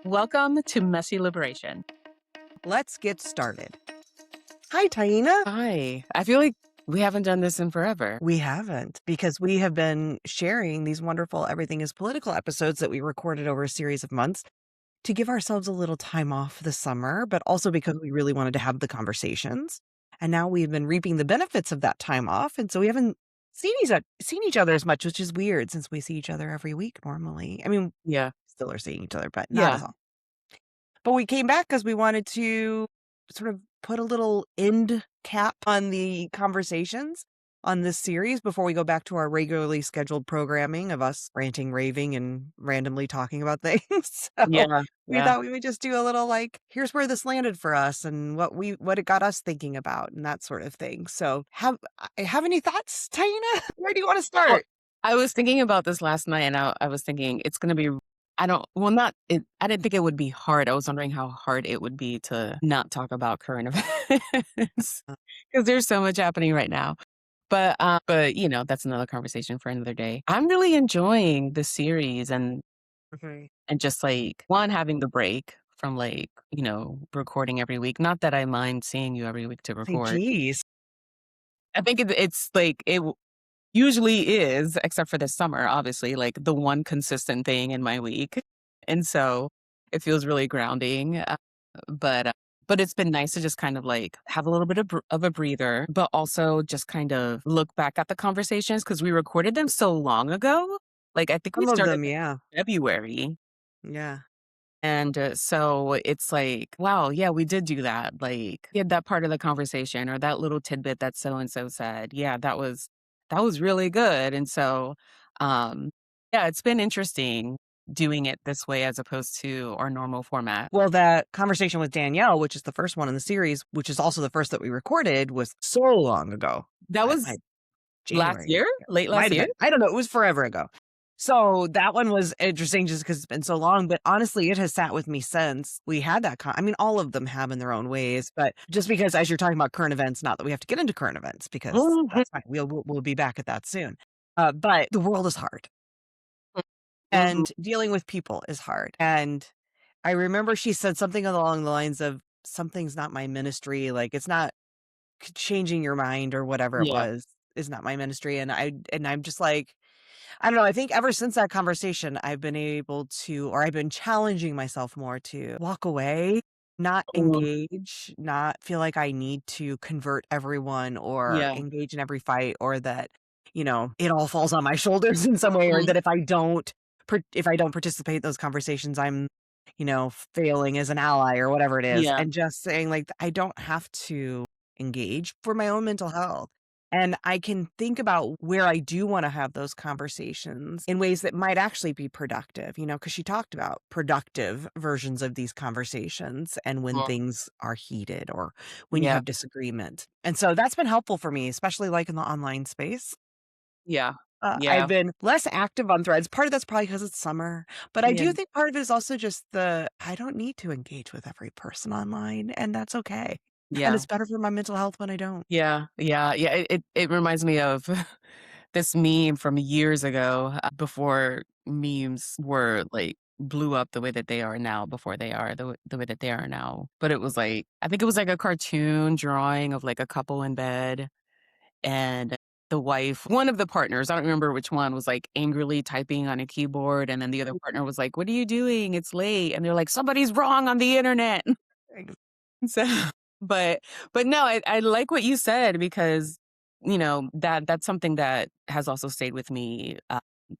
Welcome to Messy Liberation. Let's get started. Hi, Taina. Hi. I feel like we haven't done this in forever. We haven't, because we have been sharing these wonderful Everything is Political episodes that we recorded over a series of months to give ourselves a little time off this summer, but also because we really wanted to have the conversations. And now we've been reaping the benefits of that time off. And so we haven't seen each other as much, which is weird since we see each other every week normally. I mean, Yeah. still are seeing each other, but not Yeah. as often. But we came back because we wanted to sort of put a little end cap on the conversations on this series before we go back to our regularly scheduled programming of us ranting, raving, and randomly talking about things. So Yeah. we Yeah. thought we would just do a little like, here's where this landed for us and what it got us thinking about and that sort of thing. So have any thoughts, Taina? Where do you want to Well, start? I was thinking about this last night and I was thinking it's going to be, I didn't think it would be hard. I was wondering how hard it would be to not talk about current events because there's so much happening right now. But that's another conversation for another day. I'm really enjoying the series Okay. and just like one having the break from recording every week. Not that I mind seeing you every week to Say, record. geez. I think it's like usually is, except for this summer, obviously, like the one consistent thing in my week. And so it feels really grounding. But but it's been nice to just kind of like have a little bit of a breather, but also just kind of look back at the conversations because we recorded them so long ago. Like I think we Some of started them, yeah. in February. Yeah. And so it's like, wow, yeah, we did do that. Like, we had that part of the conversation or that little tidbit that so and so said. Yeah, that was really good. And so, um, yeah, it's been interesting doing it this way as opposed to our normal format. Well, that conversation with Danielle, which is the first one in the series, which is also the first that we recorded, was so long ago. That I was last January. year, Yeah, late might last have year. been. I don't know. It was forever ago. So that one was interesting just because it's been so long. But honestly, it has sat with me since we had that. I mean, all of them have in their own ways. But just because, as you're talking about current events, not that we have to get into current events because Mhm, that's fine. We'll be back at that soon. But the world is hard, mhm. and dealing with people is hard. And I remember she said something along the lines of, "Something's not my ministry, like, it's not changing your mind," or whatever it Yeah. was, "is not my ministry," and I'm just like, I don't know, I think ever since that conversation, I've been able to, or I've been challenging myself more to walk away, not Mm, engage, not feel like I need to convert everyone or yeah. engage in every fight, or that, it all falls on my shoulders in some way, or Mhm. that if I don't participate in those conversations, I'm, failing as an ally or whatever it is, Yeah. and just saying, like, I don't have to engage for my own mental health. And I can think about where I do wanna have those conversations in ways that might actually be productive, because she talked about productive versions of these conversations and when Mm, things are heated or when you yeah. have disagreement. And so that's been helpful for me, especially, like, in the online space. Yeah. I've Yeah. been less active on Threads. Part of that's probably because it's summer, but I Yeah. do think part of it is also just I don't need to engage with every person online, and that's okay. And Yeah. it's better for my mental health when I don't. Yeah. Yeah. Yeah. It reminds me of this meme from years ago, before memes were like blew up the way that they are now, before they are the way that they are now. But it was like, I think it was like a cartoon drawing of like a couple in bed and the wife, one of the partners, I don't remember which one, was like angrily typing on a keyboard. And then the other partner was like, "What are you doing? It's late." And they're like, "Somebody's wrong on the internet." Ex So, but but no, I like what you said because that's something that has also stayed with me.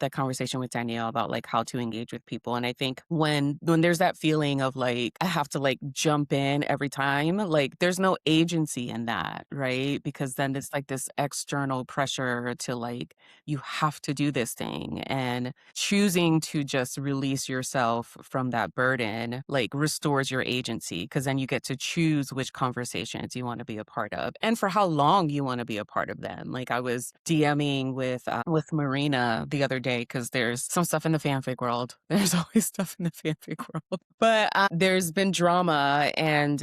That conversation with Danielle about like how to engage with people, and I think when there's that feeling of like I have to like jump in every time, like there's no agency in that, right? Because then it's like this external pressure to like you have to do this thing, and choosing to just release yourself from that burden like restores your agency because then you get to choose which conversations you want to be a part of and for how long you want to be a part of them. Like I was DMing with Marina the other day because there's some stuff in the fanfic world. There's always stuff in the fanfic world, but there's been drama and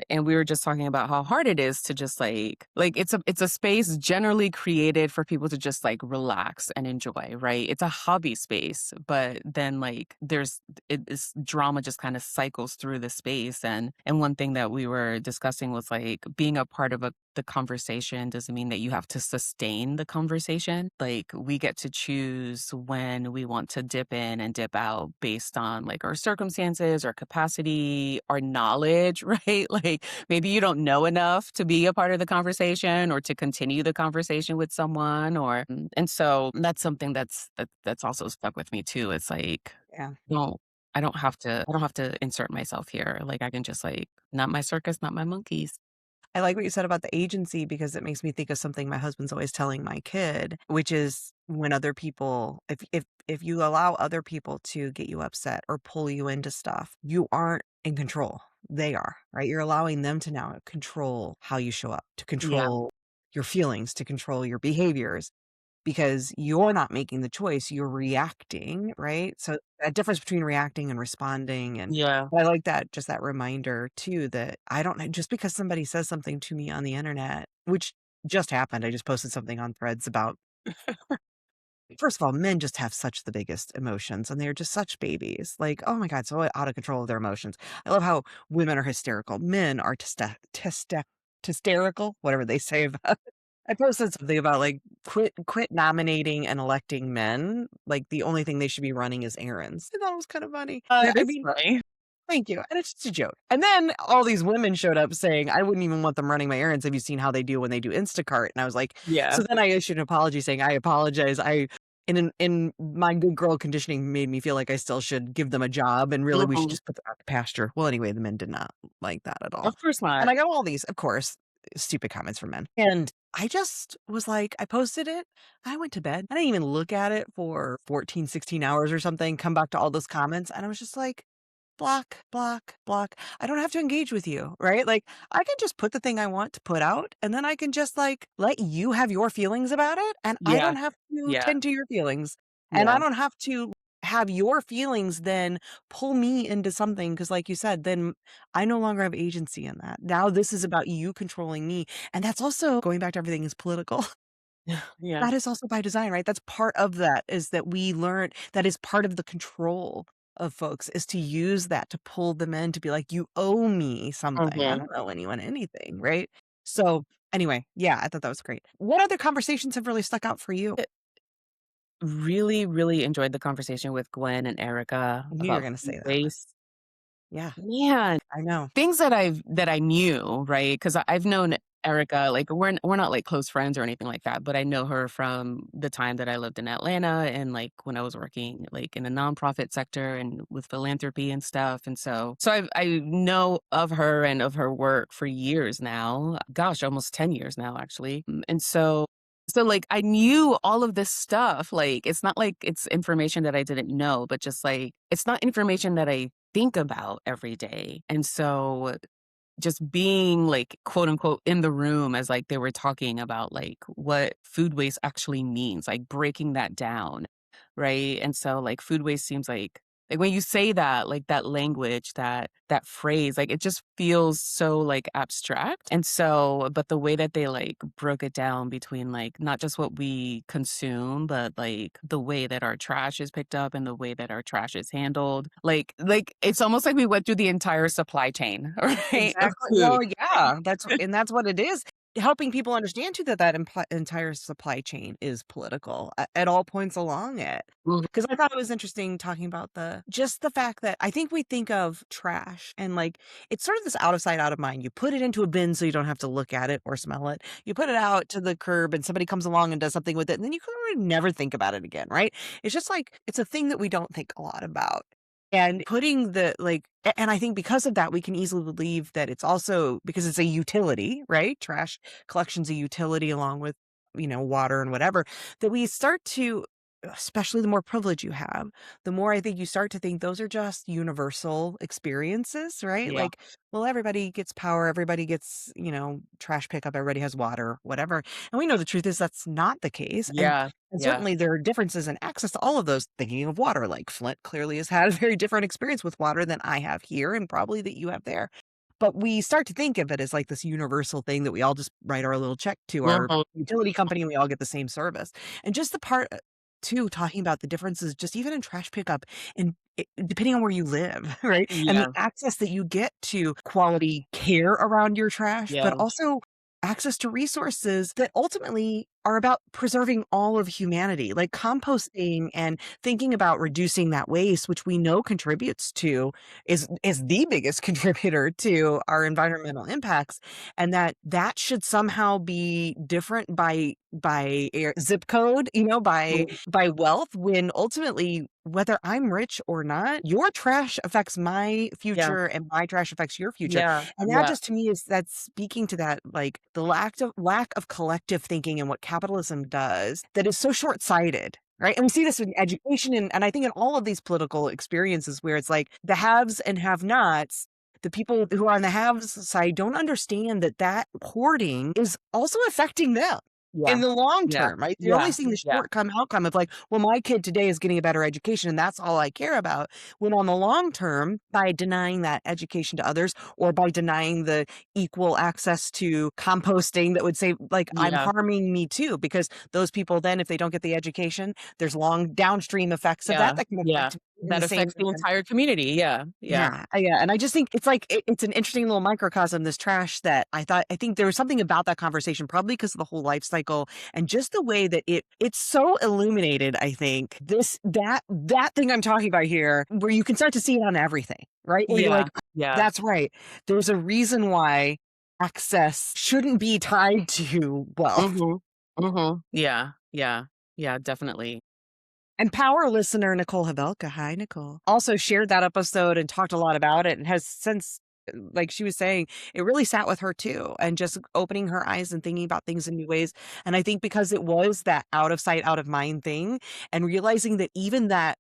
And we were just talking about how hard it is to just it's a space generally created for people to just like relax and enjoy, right? It's a hobby space, but then like this drama just kind of cycles through the space. And one thing that we were discussing was like being a part of the conversation doesn't mean that you have to sustain the conversation. Like we get to choose when we want to dip in and dip out based on like our circumstances, our capacity, our knowledge, right? Like maybe you don't know enough to be a part of the conversation or to continue the conversation with someone and so that's something that's also stuck with me too. It's like Yeah. no, I don't have to insert myself here. Like I can just like not my circus, not my monkeys. I like what you said about the agency because it makes me think of something my husband's always telling my kid, which is when other people if you allow other people to get you upset or pull you into stuff, you aren't in control. They are, right? You're allowing them to now control how you show up, to Yeah. control your feelings, to control your behaviors because you're not making the choice, you're reacting, right? So that difference between reacting and responding and Yeah. I like that just that reminder too that I don't just because somebody says something to me on the internet, which just happened. I just posted something on Threads about first of all, men just have such the biggest emotions and they're just such babies. Like, oh my God, so out of control of their emotions. I love how women are hysterical. Men are hysterical, whatever they say about I posted something about, like, quit nominating and electing men, like, the only thing they should be running is errands. I thought it was kind of funny. That I is mean funny. thank you, and it's just a joke. And then all these women showed up saying, "I wouldn't even want them running my errands. Have you seen how they do when they do Instacart?" And I was like Yeah. so then I issued an apology saying, "I apologize. I in my good girl conditioning made me feel like I still should give them a job, and really we should Mhm. just put them out to pasture." Well, anyway, the men did not like that at all. Of course And not. I got all these, of course, stupid comments from men. And I just was like, I posted it. I went to bed. I didn't even look at it for 14, 16 hours or something, come back to all those comments. And I was just like, block, block, block. I don't have to engage with you, right? Like, I can just put the thing I want to put out, and then I can just like let you have your feelings about it. And I Yeah. don't have to Yeah. tend to your feelings. And I Yeah. don't have to have your feelings then pull me into something. Cause, like you said, then I no longer have agency in that. Now, this is about you controlling me. And that's also going back to everything is political. Yeah. That is also by design, right? That's part of that is that we learn that is part of the control of folks is to use that to pull them in to be like, "You owe me something." I Mhm. don't owe anyone anything, right? So, anyway, yeah, I thought that was great. What other conversations have really stuck out for you? Really, really enjoyed the conversation with Gwen and Erica I knew you were about gonna food say that. waste. Yeah, Man, I know. things that I knew, right? Because I've known Erica, like, we're not, like, close friends or anything like that, but I know her from the time that I lived in Atlanta and, like, when I was working, like, in the nonprofit sector and with philanthropy and stuff, and so I know of her and of her work for years now. Gosh, almost 10 years now, actually, and like, I knew all of this stuff, like, it's not like it's information that I didn't know, but just, like, it's not information that I think about every day, and so just being like quote unquote in the room as like they were talking about like what food waste actually means, like breaking that down, right? And so like food waste seems like when you say that, like that language, that phrase, like it just feels so like abstract. And so, but the way that they like broke it down between like not just what we consume, but like the way that our trash is picked up and the way that our trash is handled. Like it's almost like we went through the entire supply chain, right? Of Exactly. food. Well, yeah, that's what it is. Helping people understand too that that entire supply chain is political at all points along it. Mhm. Because I thought it was interesting talking about just the fact that I think we think of trash and like it's sort of this out of sight, out of mind. You put it into a bin so you don't have to look at it or smell it. You put it out to the curb and somebody comes along and does something with it, and then you kind of never think about it again, right? It's just like it's a thing that we don't think a lot about. And putting the like and I think because of that, we can easily believe that it's also because it's a utility, right? Trash collection's a utility along with, water and whatever, that we start to especially the more privilege you have, the more I think you start to think those are just universal experiences, right? Yeah. Like, well, everybody gets power, everybody gets, trash pickup, everybody has water, whatever. And we know the truth is that's not the case. And Yeah. and Yeah. certainly there are differences in access to all of those. Thinking of water, like Flint clearly has had a very different experience with water than I have here and probably that you have there. but we start to think of it as like this universal thing that we all just write our little check to our Mhm. utility company and we all get the same service. And just the part too, talking about the differences just even in trash pickup and depending on where you live, right? And the Yeah, access that you get to quality care around your trash, but yeah, also access to resources that ultimately are about preserving all of humanity, like composting and thinking about reducing that waste, which we know contributes to is the biggest contributor to our environmental impacts, and that should somehow be different by zip code, mhm, by wealth, when ultimately, whether I'm rich or not, your trash affects my yeah, future and my trash affects your future. yeah, And that yeah, just to me is that's speaking to that, like the lack of collective thinking and what capitalism does that is so short-sighted. Right. And we see this in education and I think in all of these political experiences where it's like the haves and have nots, the people who are on the haves side don't understand that that hoarding is also affecting them yeah, in the long yeah, term, right? They're only yeah, seeing the yeah, short-term outcome of like, well, my kid today is getting a better education and that's all I care about. When on the long term, by denying that education to others or by denying the equal access to composting that would say, like, I'm yeah, harming me too, because those people then, if they don't get the education, there's long downstream effects of that yeah, that can yeah. affect me in the That same affects the entire community. Yeah, yeah, yeah, and I just think it's like it's an interesting little microcosm, this trash that I think there was something about that conversation, probably because of the whole life cycle and just the way that it's so illuminated, I think, that thing I'm talking about here, where you can start to see it on everything, right? Where you're yeah, like, yeah. "That's right. There's a reason why access shouldn't be tied to wealth." Mhm, mhm. Yeah, yeah, yeah, definitely. And power listener Nicole Havelka, hi Nicole, also shared that episode and talked a lot about it and has since, like she was saying, it really sat with her too, and just opening her eyes and thinking about things in new ways. And I think because it was that out of sight, out of mind thing, and realizing that even that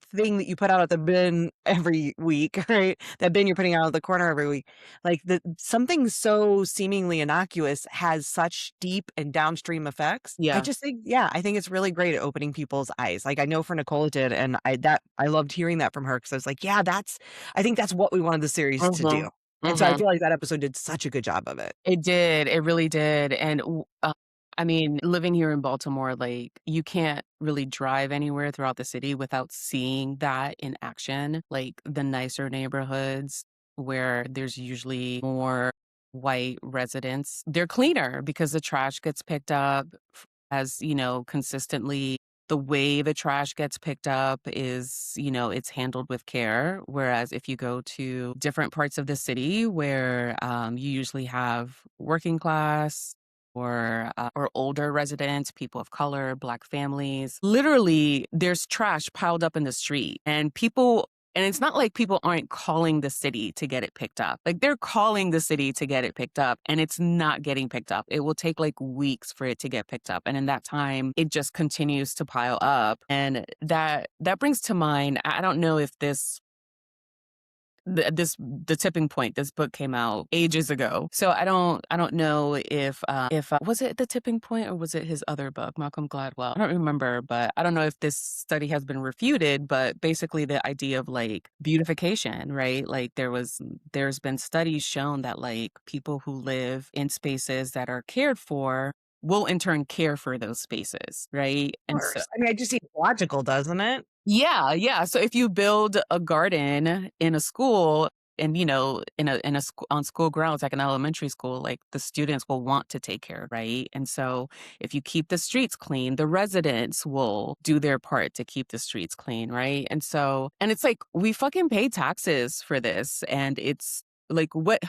thing that you put out at the bin every week, right? That bin you're putting out of the corner every week, like something so seemingly innocuous has such deep and downstream effects. I Yeah. just think, yeah, I think it's really great at opening people's eyes. Like I know for Nicole it did, and I loved hearing that from her because I was like, yeah, I think that's what we wanted the series to do. Mhm, And so I mhm. feel like that episode did such a good job of it. It did, it really did, and I mean, living here in Baltimore, like, you can't really drive anywhere throughout the city without seeing that in action, like, the nicer neighborhoods where there's usually more white residents, they're cleaner because the trash gets picked up as, consistently. The way the trash gets picked up is, it's handled with care. Whereas if you go to different parts of the city where you usually have working class or older residents, people of color, Black families, literally there's trash piled up in the street, and it's not like people aren't calling the city to get it picked up. Like they're calling the city to get it picked up and it's not getting picked up. It will take like weeks for it to get picked up. And in that time, it just continues to pile up. And that brings to mind, I don't know if the tipping point, this book came out ages ago, so I don't know if was it the tipping point or was it his other book, Malcolm Gladwell? I don't remember, but I don't know if this study has been refuted, but basically the idea of like beautification, right? Like there's been studies shown that like people who live in spaces that are cared for will in turn care for those spaces, right? Of And so course. I mean, I just seems logical, doesn't it? yeah, yeah. So if you build a garden in a school and in a on school grounds like an elementary school, like the students will want to take care, right? And so if you keep the streets clean, the residents will do their part to keep the streets clean, right? And it's like we fucking pay taxes for this and it's like what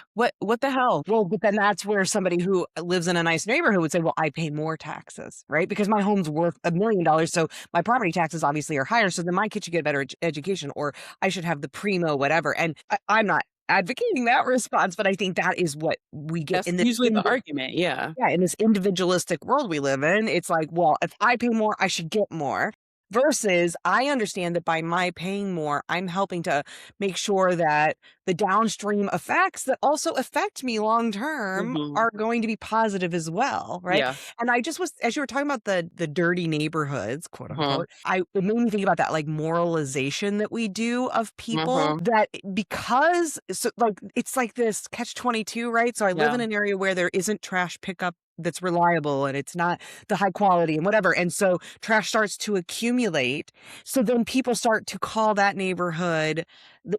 the hell? Well, but then that's where somebody who lives in a nice neighborhood would say, "Well, I pay more taxes, right? Because my home's worth $1 million, so my property taxes obviously are higher. So then my kid should get a better education, or I should have the primo whatever." And I'm not advocating that response, but I think that is what we get That's in usually the argument. Yeah. yeah, in this individualistic world we live in. It's like, well, if I pay more, I should get more. Versus I understand that by my paying more, I'm helping to make sure that the downstream effects that also affect me long term Mhm. are going to be positive as well, right? Yeah. And I just was as you were talking about the dirty neighborhoods, quote Mhm. unquote, it made me think about that like moralization that we do of people Mhm. that because so like it's like this catch 22, right? So I live Yeah. in an area where there isn't trash pickup that's reliable and it's not the high quality and whatever. And so trash starts to accumulate. So then people start to call that neighborhood,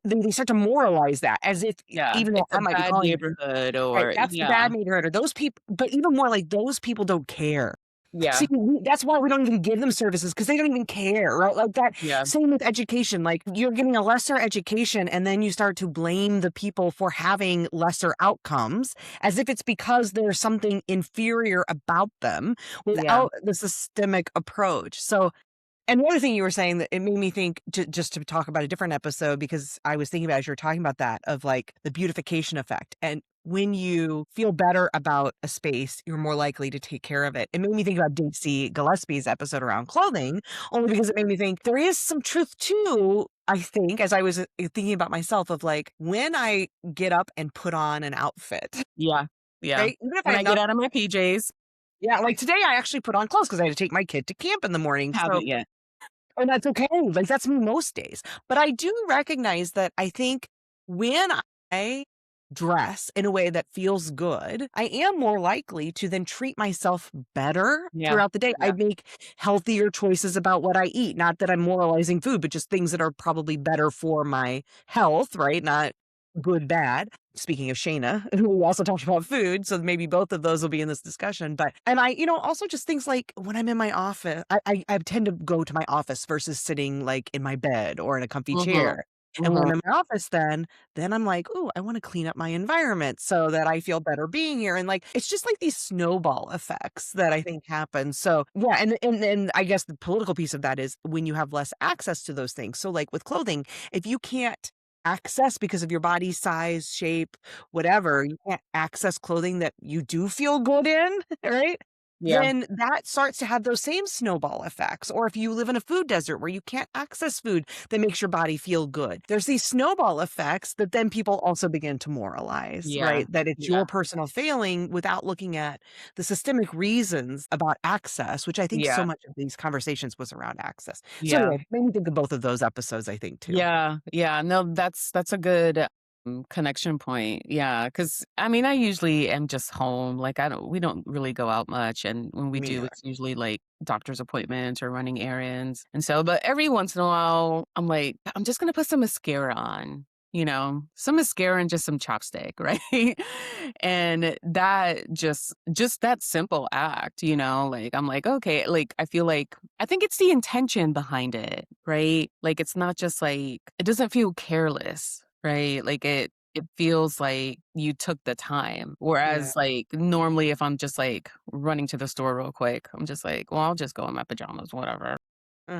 they start to moralize that as if Yeah. even though It's a I might be bad calling neighborhood right, or that's the bad yeah. neighborhood or those people, but even more like those people don't care. See, Yeah. that's why we don't even give them services because they don't even care, right? Like that. Yeah. Same with education. Like you're getting a lesser education, and then you start to blame the people for having lesser outcomes, as if it's because there's something inferior about them, Yeah. without the systemic approach. So and the other thing you were saying that it made me think just to talk about a different episode because I was thinking about as you were talking about that of like the beautification effect. And when you feel better about a space, you're more likely to take care of it. It made me think about Dixie Gillespie's episode around clothing, only because it made me think there is some truth too. I think as I was thinking about myself of like when I get up and put on an outfit, Yeah. Yeah. right? Even if I When have I get not, out of my PJs, yeah, like today I actually put on clothes because I had to take my kid to camp in the morning. So haven't yet. and that's okay, like, that's me most days, but I do recognize that I think when I dress in a way that feels good, I am more likely to then treat myself better Yeah. throughout the day. I Yeah. make healthier choices about what I eat, not that I'm moralizing food, but just things that are probably better for my health, right? Not good, bad. Speaking of Shayna, who also talked about food, so maybe both of those will be in this discussion. But and I, also just things like when I'm in my office, I tend to go to my office versus sitting like in my bed or in a comfy Mhm. chair. And when I'm Mhm. in my office, then I'm like, oh, I want to clean up my environment so that I feel better being here. And like it's just like these snowball effects that I think happen. So yeah, and then I guess the political piece of that is when you have less access to those things. So like with clothing, if you can't access because of your body size, shape, whatever, you can't access clothing that you do feel good in, right? Yeah. Then that starts to have those same snowball effects. Or if you live in a food desert where you can't access food that makes your body feel good, there's these snowball effects that then people also begin to moralize, Yeah. right? That it's Yeah. your personal failing without looking at the systemic reasons about access, which I think so Yeah. much of these conversations was around access. So Yeah. anyway, made me think of both of those episodes, I think, too. Yeah, yeah, no, that's a good, connection point, yeah, because I mean, I usually am just home, like, I don't we don't really go out much, and when we Me do, neither. it's usually, like, doctor's appointments or running errands, and so but every once in a while, I'm like, "I'm just gonna put some mascara on," Some mascara and just some chapstick, right? And that just that simple act, like, I'm like, "Okay," like, I feel like I think it's the intention behind it, right? Like, it's not just like it doesn't feel careless, right? Like, it feels like you took the time. Yeah. Whereas, like, normally if I'm just, like, running to the store real quick, I'm just like, "Well, I'll just go in my pajamas, whatever."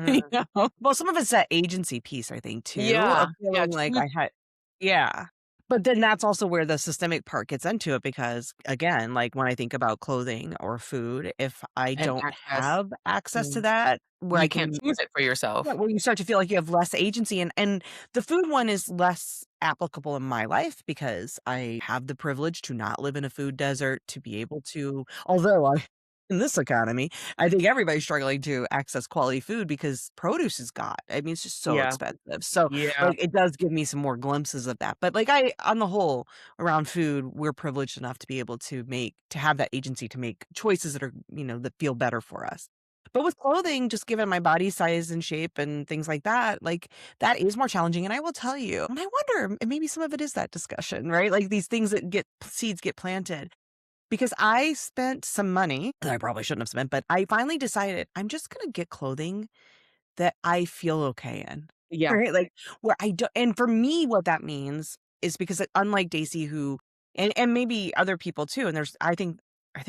You Mhm. know? Well, some of it's that agency piece, I think, too, Yeah. of Yeah, feeling like choose I had yeah. But then that's also where the systemic part gets into it because, again, like, when I think about clothing or food, if I and don't access. have access to Mm. that, where I You can't can choose it for yeah, yourself. well, you start to feel like you have less agency, and the food one is less applicable in my life because I have the privilege to not live in a food desert, to be able to although I in this economy, I think everybody's struggling to access quality food because produce is got I mean, it's just so Yeah. expensive. So, Yeah. like, it does give me some more glimpses of that. But, like, on the whole, around food, we're privileged enough to be able to have that agency to make choices that are, that feel better for us. But with clothing, just given my body size and shape and things like that, like, that is more challenging, and I will tell you, and I wonder, maybe some of it is that discussion, right? Like, these things that get seeds get planted. Because I spent some money that I probably shouldn't have spent, but I finally decided I'm just gonna get clothing that I feel okay in, Yeah. right? Like, where I do and for me, what that means is because unlike Daisy who and maybe other people too, and I think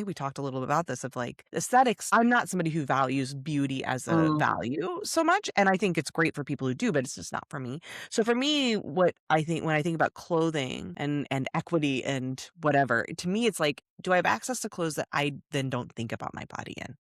we talked a little bit about this of, like, aesthetics. I'm not somebody who values beauty as a Mm. value so much, and I think it's great for people who do, but it's just not for me. So for me, what I think when I think about clothing and equity and whatever, to me, it's like, do I have access to clothes that I then don't think about my body in?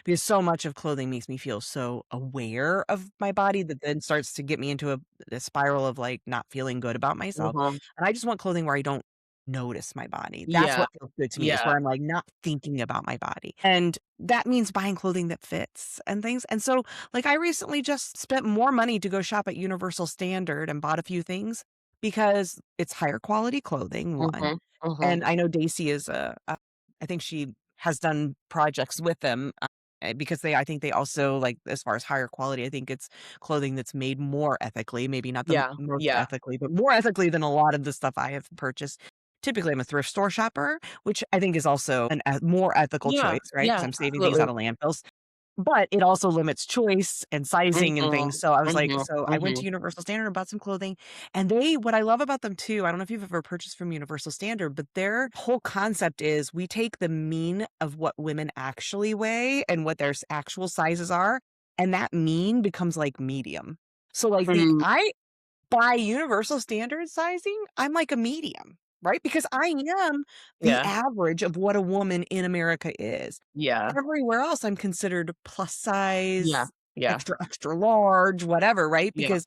because so much of clothing makes me feel so aware of my body that then starts to get me into a spiral of, like, not feeling good about myself, Mhm. and I just want clothing where I don't notice my body. That's Yeah. what feels good to me, is Yeah. where I'm, like, not thinking about my body, and that means buying clothing that fits and things, and so, like, I recently just spent more money to go shop at Universal Standard and bought a few things because it's higher quality clothing, 1, Mhm. Mhm. and I know Daisy is I think she has done projects with them, because I think they also, like, as far as higher quality, I think it's clothing that's made more ethically, maybe not the Yeah. most Yeah. ethically, but more ethically than a lot of the stuff I have purchased. Typically, I'm a thrift store shopper, which I think is also an more ethical Yeah. choice, right? Because Yeah. 'Cause I'm saving things Absolutely. out of landfills. But it also limits choice and sizing and Mhm. things, so I was like, Mhm. so I went to Mhm. Universal Standard and bought some clothing, and they what I love about them too, I don't know if you've ever purchased from Universal Standard, but their whole concept is we take the mean of what women actually weigh and what their actual sizes are, and that mean becomes like medium. So, like, the Mhm. I by universal standard sizing, I'm like a medium, right? Because I am the Yeah. average of what a woman in America is. Yeah. Everywhere else, I'm considered plus Yeah. size, Yeah. extra, extra large, whatever, right? Yeah. Because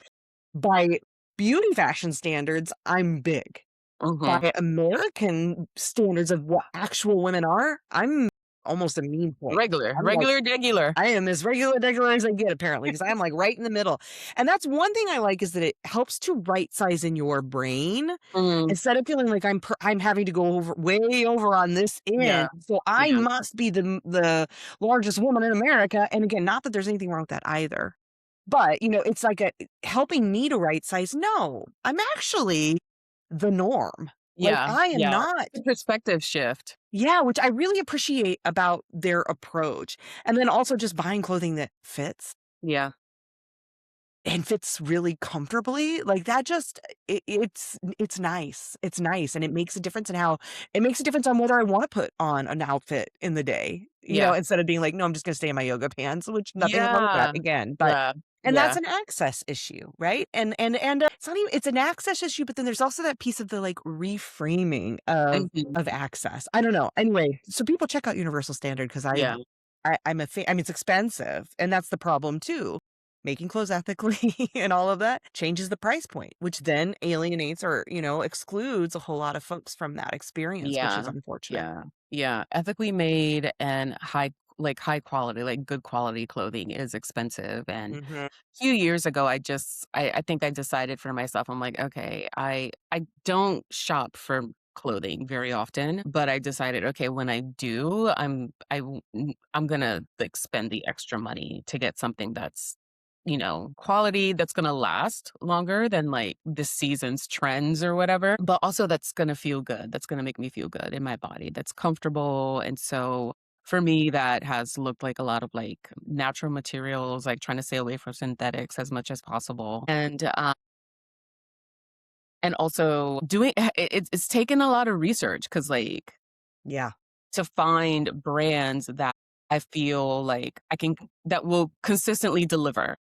by beauty fashion standards, I'm big. Mhm. By American standards of what actual women are, I'm almost a mean point. Regular. I'm like Regular, degular. I am as regular as I get apparently, because I am, like, right in the middle, and that's one thing I like is that it helps to right size in your brain Mm. instead of feeling like I'm having to go over way over on this Yeah. end, so I Yeah. must be the largest woman in America, and again, not that there's anything wrong with that either, but, it's like a helping me to right size. No, I'm actually the norm. Like, Yeah. I am Yeah. not. The perspective shift. Yeah, which I really appreciate about their approach, and then also just buying clothing that fits. Yeah. And fits really comfortably, like, that just it's nice. It's nice, and it makes a difference in how it makes a difference on whether I wanna put on an outfit in the day, Yeah. instead of being like, "No, I'm just gonna stay in my yoga pants," which nothing wrong with that, Yeah. again, but Yeah. and that's Yeah. an access issue, right? And it's not even it's an access issue, but then there's also that piece of the, like, reframing Mhm. of access. I don't know. Anyway, so people check out Universal Standard 'cause Yeah. I'm a fa I mean, it's expensive, and that's the problem too. Making clothes ethically and all of that changes the price point, which then alienates or, excludes a whole lot of folks from that experience, which is Yeah. unfortunate. Yeah. Yeah. Ethically made and high quality, like good quality clothing is expensive. And Mhm. a few years ago, I think I decided for myself, I'm like, okay, I don't shop for clothing very often, but I decided, okay, when I do, I'm gonna like spend the extra money to get something that's quality that's gonna last longer than like this season's trends or whatever, but also that's gonna feel good. That's gonna make me feel good in my body. That's comfortable. And so for me, that has looked like a lot of like natural materials, like trying to stay away from synthetics as much as possible. And also doing it's taken a lot of research because like Yeah. to find brands that I feel like that will consistently deliver.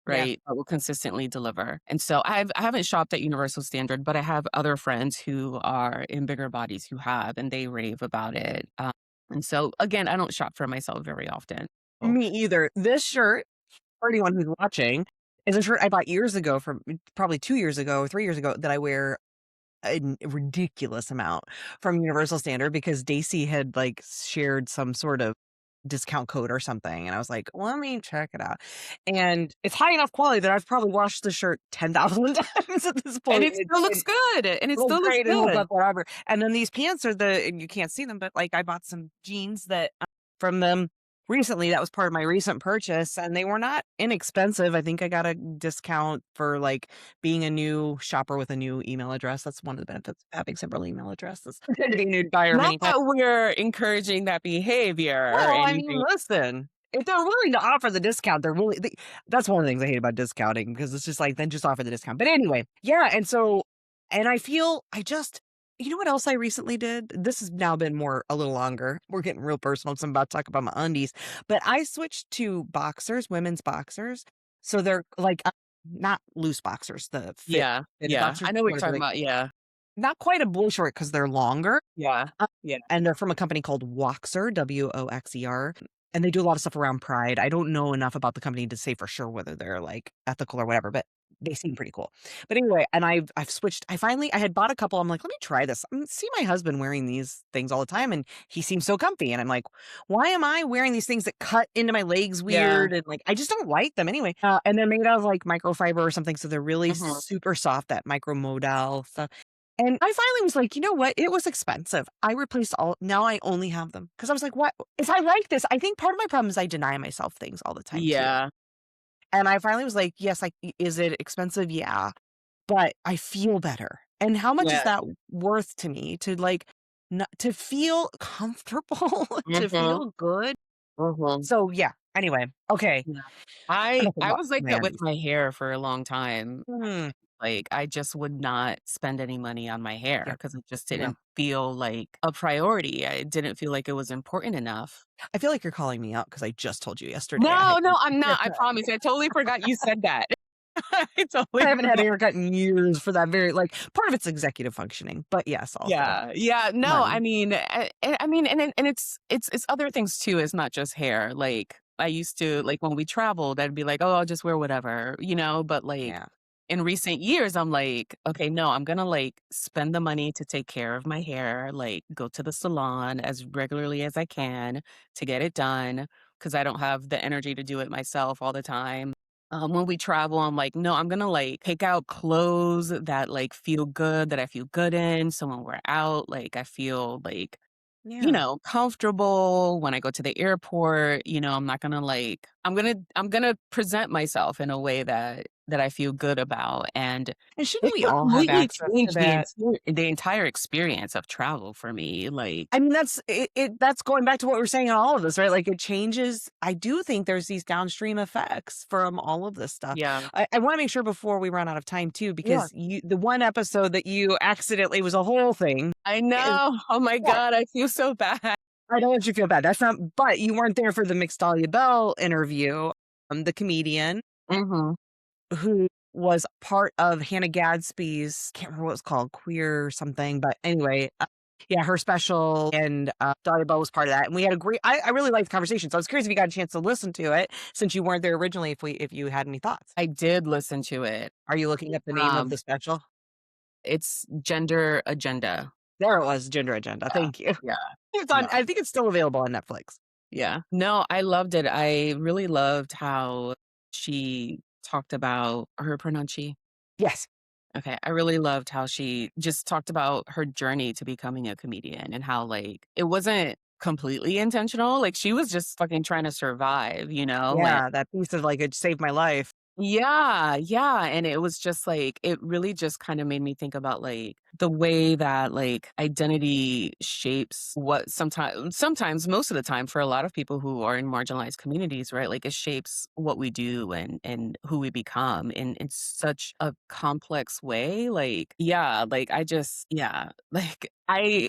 Yeah. Right, that will consistently deliver, and so I haven't shopped at Universal Standard, but I have other friends who are in bigger bodies who have, and they rave about it, and so, again, I don't shop for myself very often. Oh, Me either. This shirt, for anyone who's watching, is a shirt I bought years ago from probably 2 years ago or 3 years ago that I wear a ridiculous amount from Universal Standard because Daisy had, like, shared some sort of discount code or something, and I was like, "Let me check it out." And it's high enough quality that I've probably washed the shirt 10,000 times at this and point. it still looks good, and it Looks still looks great and holds good. up forever. And then these pants are and you can't see them, but, like, I bought some jeans that, from them recently, that was part of my recent purchase, and they were not inexpensive. I think I got a discount for, like, being a new shopper with a new email address. That's one of the benefits of having several email addresses. Being a new buyer Not many times. that we're encouraging that behavior or Well, I mean, anything. listen, if they're willing to offer the discount, that's one of the things I hate about discounting because it's just like, then just offer the discount. But anyway, yeah, and I feel you know what else I recently did? This has now been a little longer. We're getting real personal 'cause I'm about to talk about my undies, but I switched to boxers, women's boxers. So they're like, not loose boxers, the Yeah, fitted yeah, boxers. I know what What you're are talking they? about, yeah, Not quite a boy short because they're longer. yeah, Uh, yeah. and they're from a company called Woxer, Woxer. and they do a lot of stuff around pride. I don't know enough about the company to say for sure whether they're, like, ethical or whatever, but they seem pretty cool. But anyway, and I've switched. I had bought a couple. I'm like, "Let me try this." See my husband wearing these things all the time, and he seems so comfy, and I'm like, "Why am I wearing these things that cut into my legs Yeah. weird?" And, like, I just don't like them anyway. And they're made out of, like, microfiber or something, so they're really Mhm. super soft, that micromodal stuff. And I finally was like, "You know what? It was expensive." I replaced all now I only have them because I was like, "What if I like this?" I think part of my problem is I deny myself things all the time too. Yeah. And I finally was like, "Yes, like, is it expensive? Yeah, but I feel better." And how much is Yeah. that worth to me to, like, not to feel comfortable, to Mhm. feel good? Mhm. So, yeah, anyway, okay. Yeah. I Enough I about was like my that with earnings. my hair for a long time. Mm, Like, I just would not spend any money on my hair yeah, because it just yeah. didn't feel like a priority. I didn't feel like it was important enough. I feel like you're calling me out because I just told you yesterday I No, no, hadn't I'm not, I promise. I totally forgot you said that. I I totally haven't had a forgot. haircut in years for that very like, part of it's executive functioning, but yes, also Yeah, yeah, no, I money. mean, I mean, and it's other things too, it's not just hair, like, I used to like, when we traveled, I'd be like, "Oh, I'll just wear whatever," but, like, Yeah. in recent years, I'm like, "Okay, no, I'm gonna, like, spend the money to take care of my hair, like, go to the salon as regularly as I can to get it done because I don't have the energy to do it myself all the time." When we travel, I'm like, "No, I'm gonna, like, pick out clothes that, like, feel good, that I feel good in, so when we're out, like, I feel, like, Yeah. comfortable when I go to the airport, I'm not gonna, like I'm gonna present myself in a way that I feel good about," and And shouldn't it we all have completely access to changed that? the entire experience of travel for me, like I mean, that's going back to what we're saying in all of this, right? Like, it changes. I do think there's these downstream effects from all of this stuff. yeah. I wanna make sure before we run out of time too, Yeah. because the one episode that you accidentally was a whole thing I is know. Oh my yeah, god, I feel so bad. I don't want you to feel bad. That's not but you weren't there for the Mixtalia Bell interview, the comedian Mhm. who was part of Hannah Gadsby's can't remember what it's called, Queer something, but anyway, yeah, her special and, Dahlia Bell was part of that, and we had a great I really liked the conversation, so I was curious if you got a chance to listen to it since you weren't there originally, if you had any thoughts. I did listen to it. Are you looking up the name of Um, the special? it's Gender Agenda. There it was, Gender Agenda, Yeah. thank you. Yeah. It's on No. I think it's still available on Netflix. Yeah. No, I loved it. I really loved how she talked about her pronunci. Yes. Okay. I really loved how she just talked about her journey to becoming a comedian and how, like, it wasn't completely intentional. Like, she was just fucking trying to survive, And Yeah, that piece of, like, "It saved my life." yeah, yeah, and it was just, like it really just kinda made me think about, like, the way that, like, identity shapes what sometimes, most of the time, for a lot of people who are in marginalized communities, right, like, it shapes what we do and who we become in such a complex way, like yeah, like, I just yeah, like, I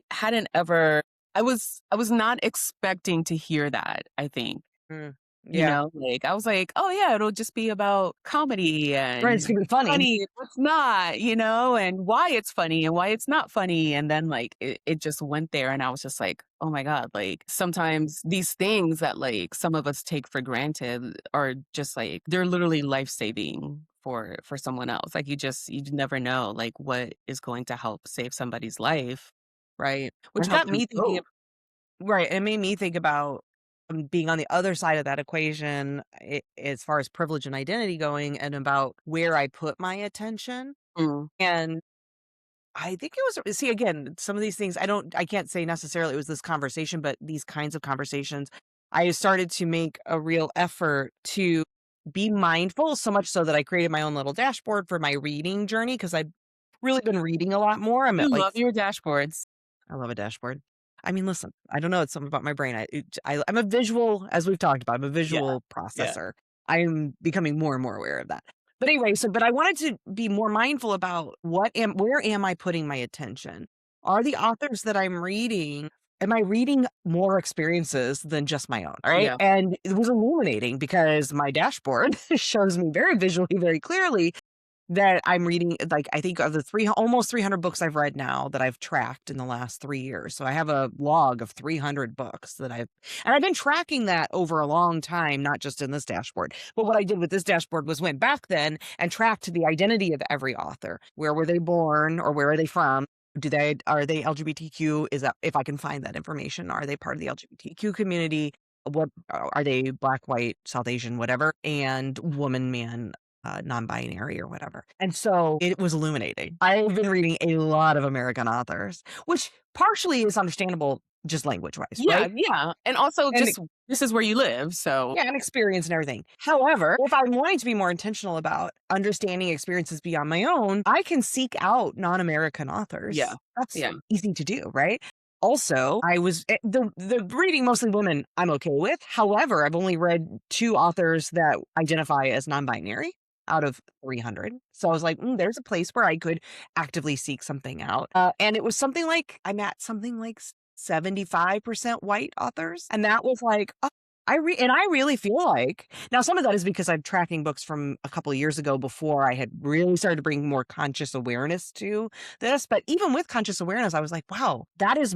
was not expecting to hear that, I think. Mm, yeah. Like, I was like, "Oh, yeah, it'll just be about comedy Right, it's and gonna be funny. funny and what's not," and why it's funny and why it's not funny, and then, like, it just went there, and I was just like, "Oh my god," like, sometimes these things that, like, some of us take for granted are just, like they're literally life-saving for someone else, like, you never know, like, what is going to help save somebody's life, right? Or Which help got them me thinking cope. of right, it made me think about, being on the other side of that equation, as far as privilege and identity going and about where I put my attention, Mm, and I think it was see, again, some of these things I can't say necessarily it was this conversation, but these kinds of conversations, I started to make a real effort to be mindful, so much so that I created my own little dashboard for my reading journey because 'cause I've really been reading a lot more. I'm you at, like love your dashboards. I love a dashboard. I mean, listen, I don't know, it's something about my brain. I'm a visual as we've talked about, I'm a Yeah, visual yeah. processor. I'm becoming more and more aware of that. But anyway, but I wanted to be more mindful about where am I putting my attention? Are the authors that I'm reading am I reading more experiences than just my own? All right. Yeah. And it was illuminating because my dashboard shows me very visually, very clearly that I'm reading, like, I think of the almost 300 books I've read now that I've tracked in the last 3 years. So I have a log of 300 books and I've been tracking that over a long time, not just in this dashboard. But what I did with this dashboard was went back then and tracked the identity of every author. Where were they born or where are they from? Are they LGBTQ? Is that, if I can find that information, are they part of the LGBTQ community? What are they, black, white, South Asian, whatever, and woman, man, non-binary or whatever. And so it was illuminating. I've been reading a lot of American authors, which partially is understandable just language-wise, Yeah, right? yeah, and also And just this is where you live, so yeah, and experience and everything. However, if I'm wanting to be more intentional about understanding experiences beyond my own, I can seek out non-American yeah, authors. That's yeah, easy to do, right? Also, I was the reading mostly women I'm okay with. However, I've only read 2 authors that identify as non-binary out of 300. So I was like, there's a place where I could actively seek something out. And it was something like I'm at something like 75% white authors, and that was like, I really feel like now some of that is because I'm tracking books from a couple of years ago before I had really started to bring more conscious awareness to this, but even with conscious awareness, I was like, "Wow, that is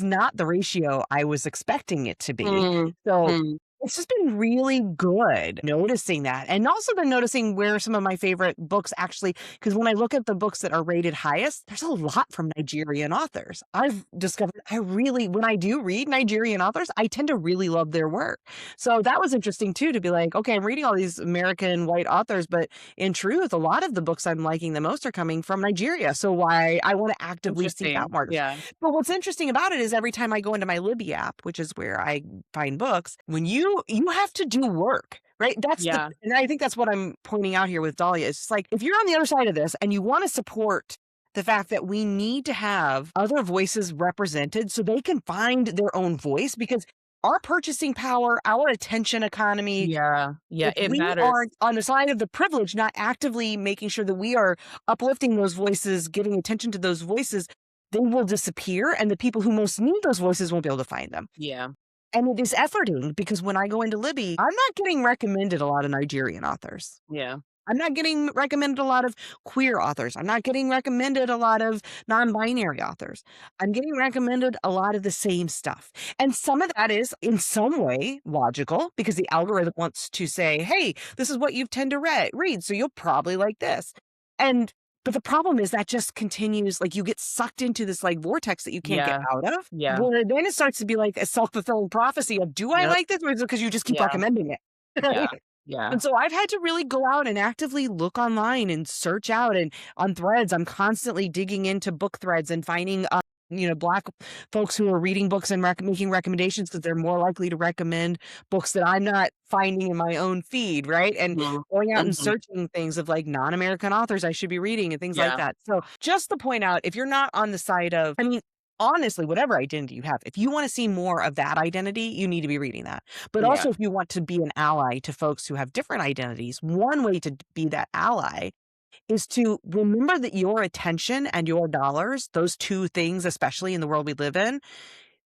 not the ratio I was expecting it to be." mm, So, mm, it's just been really good noticing that, and also been noticing where some of my favorite books actually, because when I look at the books that are rated highest, there's a lot from Nigerian authors. I've discovered I really when I do read Nigerian authors, I tend to really love their work. So that was interesting too, to be like, okay, I'm reading all these American white authors, but in truth, a lot of the books I'm liking the most are coming from Nigeria. So why I want to actively seek out interesting, more. yeah, But what's interesting about it is every time I go into my Libby app, which is where I find books, when you have to do work, right? yeah, And I think that's what I'm pointing out here with Dahlia. It's just like if you're on the other side of this and you want to support the fact that we need to have other voices represented so they can find their own voice, because our purchasing power, our attention economy, yeah, yeah, if it we matters. aren't on the side of the privilege, not actively making sure that we are uplifting those voices, giving attention to those voices, they will disappear. And the people who most need those voices won't be able to find them. Yeah, And it is efforting because when I go into Libby, I'm not getting recommended a lot of Nigerian authors. yeah, I'm not getting recommended a lot of queer authors. I'm not getting recommended a lot of non-binary authors. I'm getting recommended a lot of the same stuff. And some of that is in some way logical because the algorithm wants to say, hey, this is what you tend to read. So you'll probably like this. And but the problem is that just continues, like you get sucked into this like vortex that you can't get yeah, out of. yeah, Where then it starts to be like a self-fulfilling prophecy of, do I yep, like this? Or is it because you just keep yeah, recommending yeah, it? yeah, And so I've had to really go out and actively look online and search out, and on threads, I'm constantly digging into book threads and finding, Black folks who are reading books and making recommendations because they're more likely to recommend books that I'm not finding in my own feed, right? And mhm, going out and mhm, searching things of like non-American authors I should be reading and things like yeah, that. So just to point out, if you're not on the side of, I mean, honestly, whatever identity you have, if you want to see more of that identity, you need to be reading that. But yeah, also, if you want to be an ally to folks who have different identities, one way to be that ally is to remember that your attention and your dollars, those 2 things, especially in the world we live in,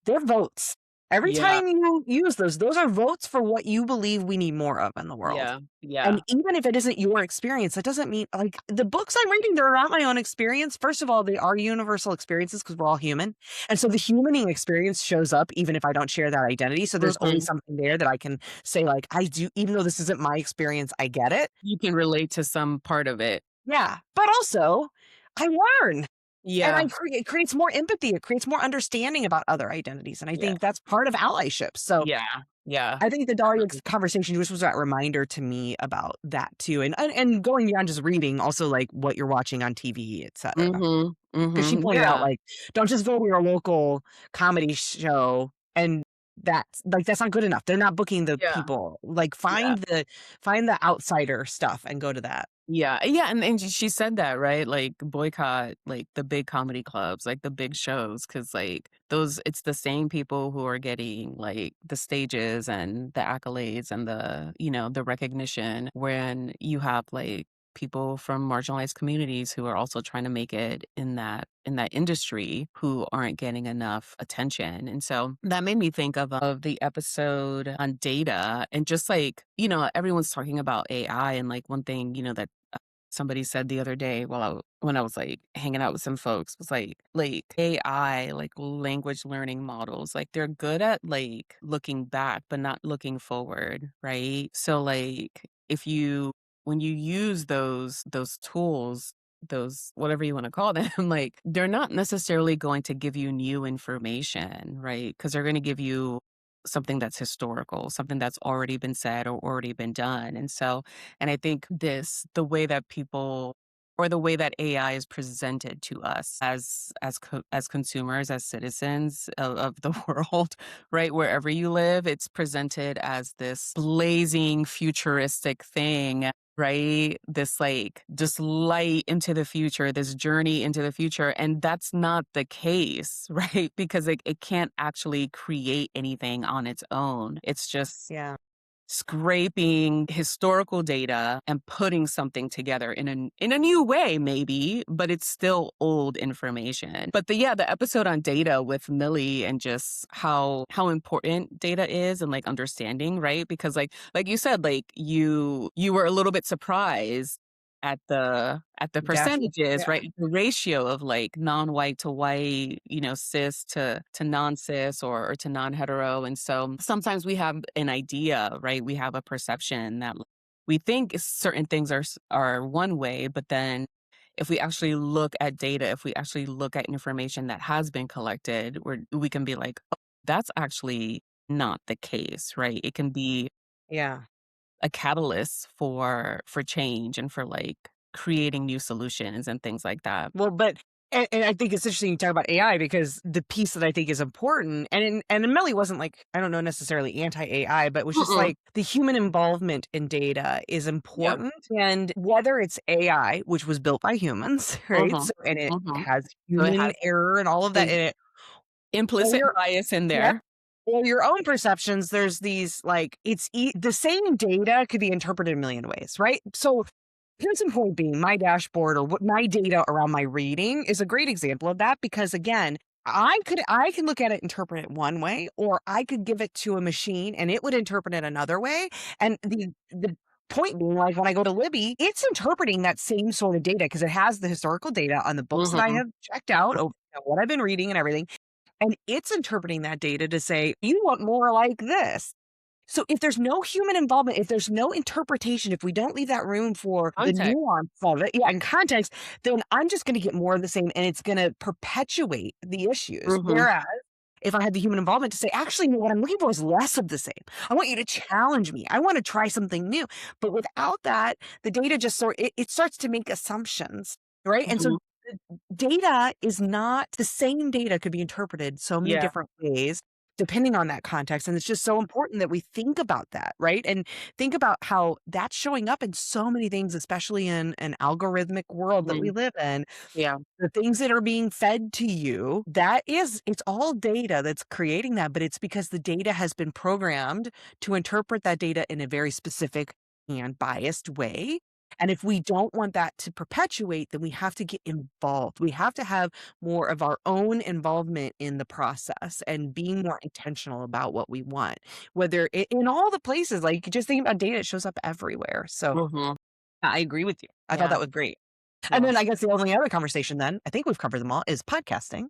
they're votes. Every yeah, time you use those are votes for what you believe we need more of in the world. yeah, And yeah, even if it isn't your experience, that doesn't mean like the books I'm reading, they're not my own experience. First of all, they are universal experiences because we're all human. And so the humaning experience shows up even if I don't share that identity. So there's always mhm. something there that I can say, like, I do, even though this isn't my experience, I get it. You can relate to some part of it. Yeah. But also, I learn. And Yeah, it creates more empathy. It creates more understanding about other identities. And I yeah, think that's part of allyship. So yeah, yeah, I think the Dahlia definitely. conversation just was that reminder to me about that too, and going beyond just reading, also like what you're watching on TV, etcetera. Mhm, 'Cause she mhm, pointed out, yeah, like, don't just go to your local comedy show and that's not good enough. They're not booking the yeah, people. Like, yeah. find the outsider stuff and go to that. Yeah, yeah, and she said that, right? Like, boycott, like, the big comedy clubs, like, the big shows, because like, those it's the same people who are getting, like, the stages and the accolades and the recognition when you have, like, people from marginalized communities who are also trying to make it in that industry who aren't getting enough attention, and so that made me think of the episode on data and just, like, everyone's talking about AI and, like, one thing, that somebody said the other day while when I was, like, hanging out with some folks was like, AI, like, language learning models, like, they're good at, like, looking back, but not looking forward, right? So, like, if you when you use those tools, those whatever you wanna call them, like, they're not necessarily going to give you new information, right? Because 'Cause they're gonna give you something that's historical, something that's already been said or already been done, and I think the way that people or the way that AI is presented to us as consumers, as citizens of the world, right? Wherever you live, it's presented as this blazing futuristic thing, right? This like just light into the future, this journey into the future. And that's not the case, right? Because it can't actually create anything on its own. It's just Yeah. scraping historical data and putting something together in a new way maybe, but it's still old information. But the episode on data with Millie and just how important data is and like understanding, right? Because like you said, like you were a little bit surprised at the Definitely. percentages, Yeah. right? The ratio of like non-white to white, cis to non-cis or to non-hetero. And so sometimes we have an idea, right? We have a perception that we think certain things are one way, but then if we actually look at data, if we actually look at information that has been collected, we can be like, oh, that's actually not the case, right? It can be Yeah. a catalyst for change and for, like, creating new solutions and things like that. Well, but and I think it's interesting you talk about AI because the piece that I think is important, and Melly wasn't like, I don't know, necessarily anti-AI, but was just Mm-mm. like the human involvement in data is Yep. important. And whether it's AI, which was built by humans, right? Mhm. So, and it Mhm. has So it human has error and all of that there's in it, or implicit your bias in yep. there. Or your own perceptions, there's these like the same data could be interpreted a million ways, right? So case in point being my dashboard or what my data around my reading is a great example of that because again, I can look at it, interpret it one way, or I could give it to a machine and it would interpret it another way. And the point being, like when I go to Libby, it's interpreting that same sort of data because it has the historical data on the books that I Mhm. have checked out over what I've been reading and everything. And it's interpreting that data to say, you want more like this. So if there's no human involvement, if there's no interpretation, if we don't leave that room for the Context. nuance of it, yeah, and context, then I'm just going to get more of the same and it's going to perpetuate the issues. Mhm. Whereas if I had the human involvement to say, actually, no, what I'm looking for is less of the same. I want you to challenge me. I want to try something new. But without that, the data just it starts to make assumptions, right? And so Mhm. data is not the same data could be interpreted so many Yeah. different ways depending on that context. And it's just so important that we think about that, right? And think about how that's showing up in so many things, especially in an algorithmic world that we Mhm. live in. Yeah. The things that are being fed to you, it's all data that's creating that, but it's because the data has been programmed to interpret that data in a very specific and biased way. And if we don't want that to perpetuate, then we have to get involved. We have to have more of our own involvement in the process and being more intentional about what we want. Whether in all the places, like just think about data, it shows up everywhere. So Mhm. I agree with you. I thought Yeah. that was great. And Yeah. then I guess the only other conversation then, I think we've covered them all, is podcasting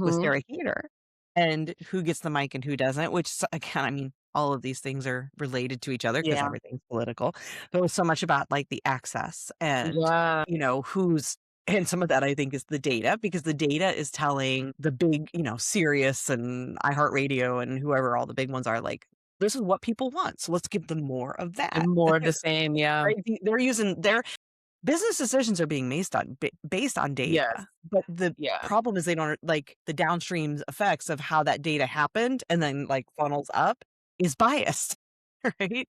with Mhm. Sarah Heater and who gets the mic and who doesn't, which again, I mean, all of these things are related to each other because Yeah. everything's political. But it was so much about like the access and, Yeah. who's, and some of that I think is the data because the data is telling the big, Sirius and iHeartRadio and whoever all the big ones are like, this is what people want. So let's give them more of And that. more of the same, yeah. Right? They're using their business decisions are being based on Yes. data, but the Yeah. problem is they don't like the downstream effects of how that data happened and then, like, funnels up is biased, right?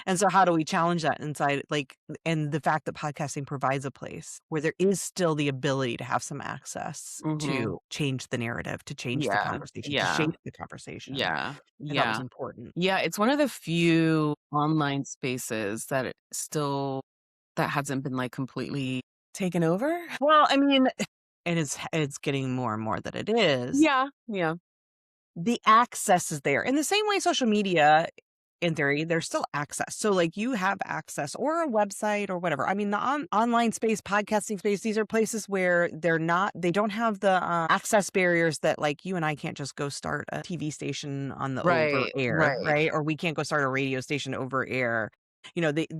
And so how do we challenge that inside, like and the fact that podcasting provides a place where there is still the ability to have some access Mhm. to change the narrative, to change the Yeah. conversation, to Yeah. shape the conversation, Yeah. I thought was Yeah. important. Yeah, it's one of the few online spaces that hasn't been, like, completely taken over? Well, I mean, and it's getting more and more that it is. Yeah, yeah. The access is there. In the same way social media in theory, there's still access. So, like, you have access or a website or whatever. I mean, the online space, podcasting space, these are places where they don't have the access barriers that, like, you and I can't just go start a TV station on the over Right, air, right. right? Or we can't go start a radio station over air.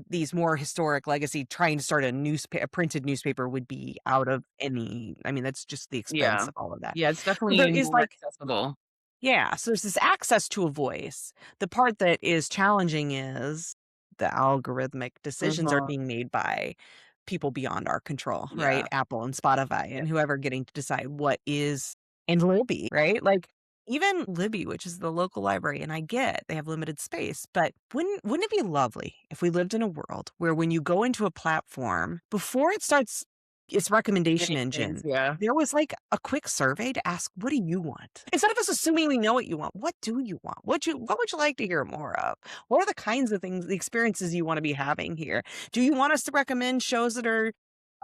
These more historic legacy, trying to start a printed newspaper would be out of any, I mean, that's just the expense Yeah. of all of that. Yeah, it's So there definitely is more like, accessible. yeah, so there's this access to a voice. The part that is challenging is the algorithmic decisions are Mhm. being made by people beyond our control, right? Yeah, Apple and Spotify yeah. and whoever getting to decide what is, and Libby, right? Like, even Libby, which is the local library, and I get they have limited space, but wouldn't it be lovely if we lived in a world where when you go into a platform, before it starts its recommendation Many things, engine, yeah. there was like a quick survey to ask, what do you want? Instead of us assuming we know what you want, what do you want? What would you like to hear more of? What are the kinds of things, the experiences you want to be having here? Do you want us to recommend shows that are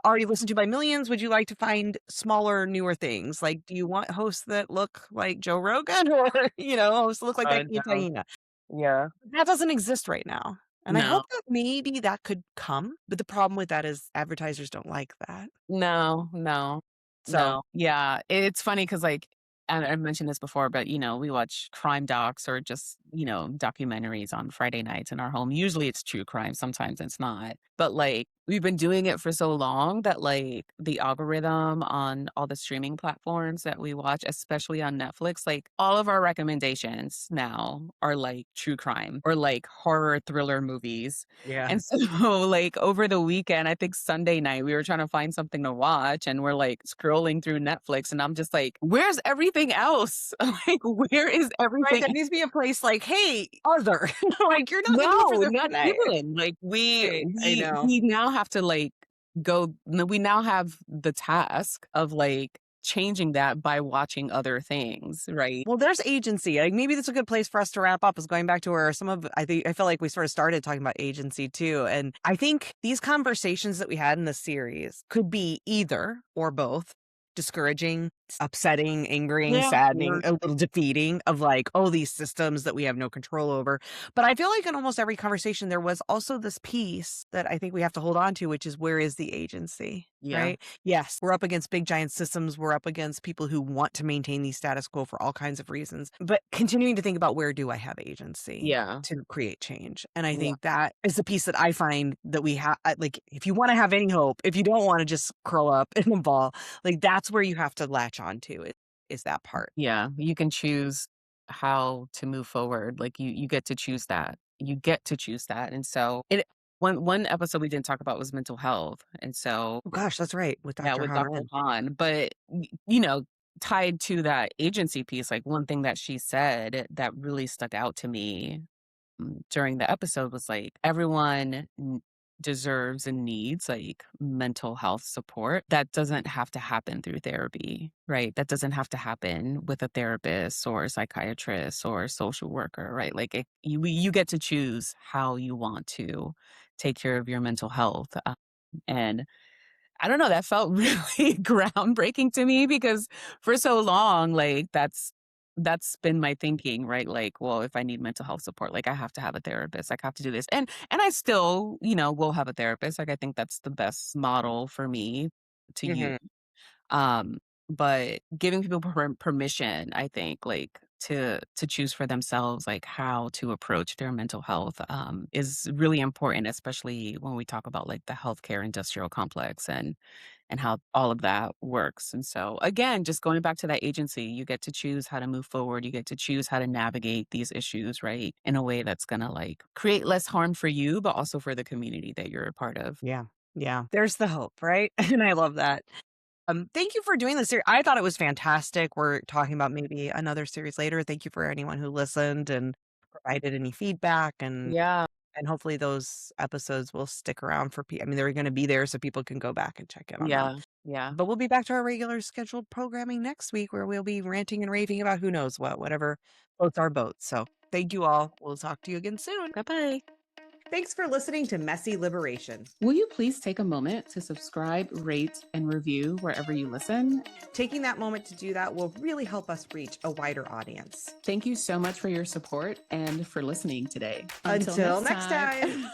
already listened to by millions? Would you like to find smaller, newer things? Like, do you want hosts that look like Joe Rogan or, hosts that look like Becky and No. Taina? Yeah. That doesn't exist right now. And I No. hope that maybe that could come. But the problem with that is advertisers don't like that. No, no, So, no. Yeah, it's funny because, like, and I mentioned this before, but, we watch crime docs or just, documentaries on Friday nights in our home. Usually it's true crime, sometimes it's not. But, like, we've been doing it for so long that, like, the algorithm on all the streaming platforms that we watch, especially on Netflix, like, all of our recommendations now are, like, true crime or, like, horror thriller movies. yeah. And so, like, over the weekend, I think Sunday night, we were trying to find something to watch, and we're, like, scrolling through Netflix, and I'm just like, "Where's everything else?" Like, where is Right, everything? there needs to be a place like, "Hey, other." Like, "You're not looking for No, this not tonight." even. Like, we Right, I we know. we now have to, like, go no, we now have the task of, like, changing that by watching other things, right? Well, there's agency. Like, maybe that's a good place for us to wrap up, is going back to where I feel like we sort of started talking about agency too. And I think these conversations that we had in the series could be either or both discouraging, upsetting, angering, Yeah. saddening, Or a little defeating, of like, oh, these systems that we have no control over. But I feel like in almost every conversation, there was also this piece that I think we have to hold on to, which is, where is the agency? yeah, Right? Yes, we're up against big giant systems. We're up against people who want to maintain the status quo for all kinds of reasons. But continuing to think about, where do I have agency yeah, to create change? And I yeah, think that is the piece that I find that we have, like, if you want to have any hope, if you don't want to just curl up in a ball, like, that's where you have to latch on to it, is that part. yeah. You can choose how to move forward, like, you get to choose that. You get to choose that, and so one episode we didn't talk about was mental health, and so Oh gosh, that's right. With yeah, Dr. with Dr. Han. Han, but, tied to that agency piece, like, one thing that she said that really stuck out to me, during the episode was, like, everyone deserves and needs, like, mental health support. That doesn't have to happen through therapy, right? That doesn't have to happen with a therapist or a psychiatrist or a social worker, right? Like, you get to choose how you want to take care of your mental health, and I don't know, that felt really groundbreaking to me because for so long, like, that's been my thinking, right? Like, well, if I need mental health support, like, I have to have a therapist. Like, I have to do this. And I still, will have a therapist. Like, I think that's the best model for me to use. Mhm. Um, but giving people permission, I think, like, to choose for themselves, like, how to approach their mental health, is really important, especially when we talk about, like, the healthcare industrial complex and how all of that works. And so, again, just going back to that agency, you get to choose how to move forward. You get to choose how to navigate these issues, right, in a way that's gonna, like, create less harm for you, but also for the community that you're a part of. Yeah. Yeah. There's the hope, right? And I love that. Thank you for doing this series. I thought it was fantastic. We're talking about maybe another series later. Thank you for anyone who listened and provided any feedback, Yeah, and hopefully those episodes will stick around for people. I mean, they're going to be there so people can go back and check in on them. yeah, yeah, But we'll be back to our regular scheduled programming next week, where we'll be ranting and raving about who knows what, whatever floats our boat. So thank you all. We'll talk to you again soon. bye bye. Thanks for listening to Messy Liberation. Will you please take a moment to subscribe, rate, and review wherever you listen? Taking that moment to do that will really help us reach a wider audience. Thank you so much for your support and for listening today. Until next time.